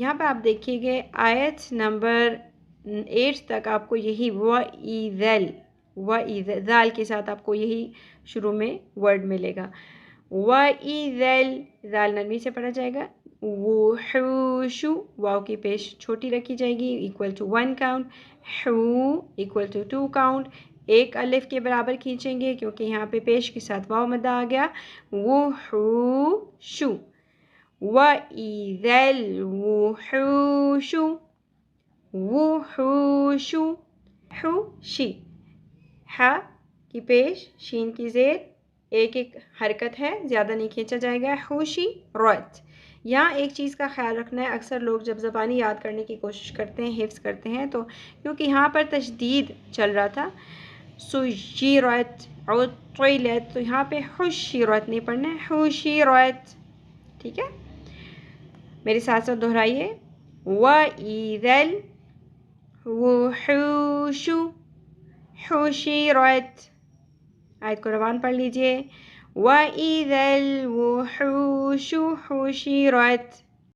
यहाँ पर आप देखिएगा आयत नंबर 8 तक आपको यही ज़ाल के साथ आपको यही शुरू में वर्ड मिलेगा। ज़ाल नरमी से पढ़ा जाएगा। वुहूशु, वाव की पेश छोटी रखी जाएगी, इक्वल टू 1 काउंट। हू इक्वल टू 2 काउंट। एक अलिफ के बराबर खींचेंगे क्योंकि यहाँ पे पेश के साथ वाव मद्दा आ गया। वुहूशु, वइज़ल वुहूशु, वुहूशु, हुशी, हा की पेश शीन की ज़ेर एक एक हरकत है, ज़्यादा नहीं खींचा जाएगा। हुशी रत। यहाँ एक चीज़ का ख्याल रखना है, अक्सर लोग जब ज़बानी याद करने की कोशिश करते हैं, हिफ्ज़ करते हैं, तो क्योंकि यहाँ पर तशदीद चल रहा था, सुजीरत उतिलत, तो यहाँ पे हुशीरत नहीं पढ़ना है, हुशीरत। ठीक है, मेरे साथ साथ दोहराइए। वइज़ल वुहूशु हुशीरत। आयत को रवान पढ़ लीजिए। वइज़ल वुहूशु हुशीरत।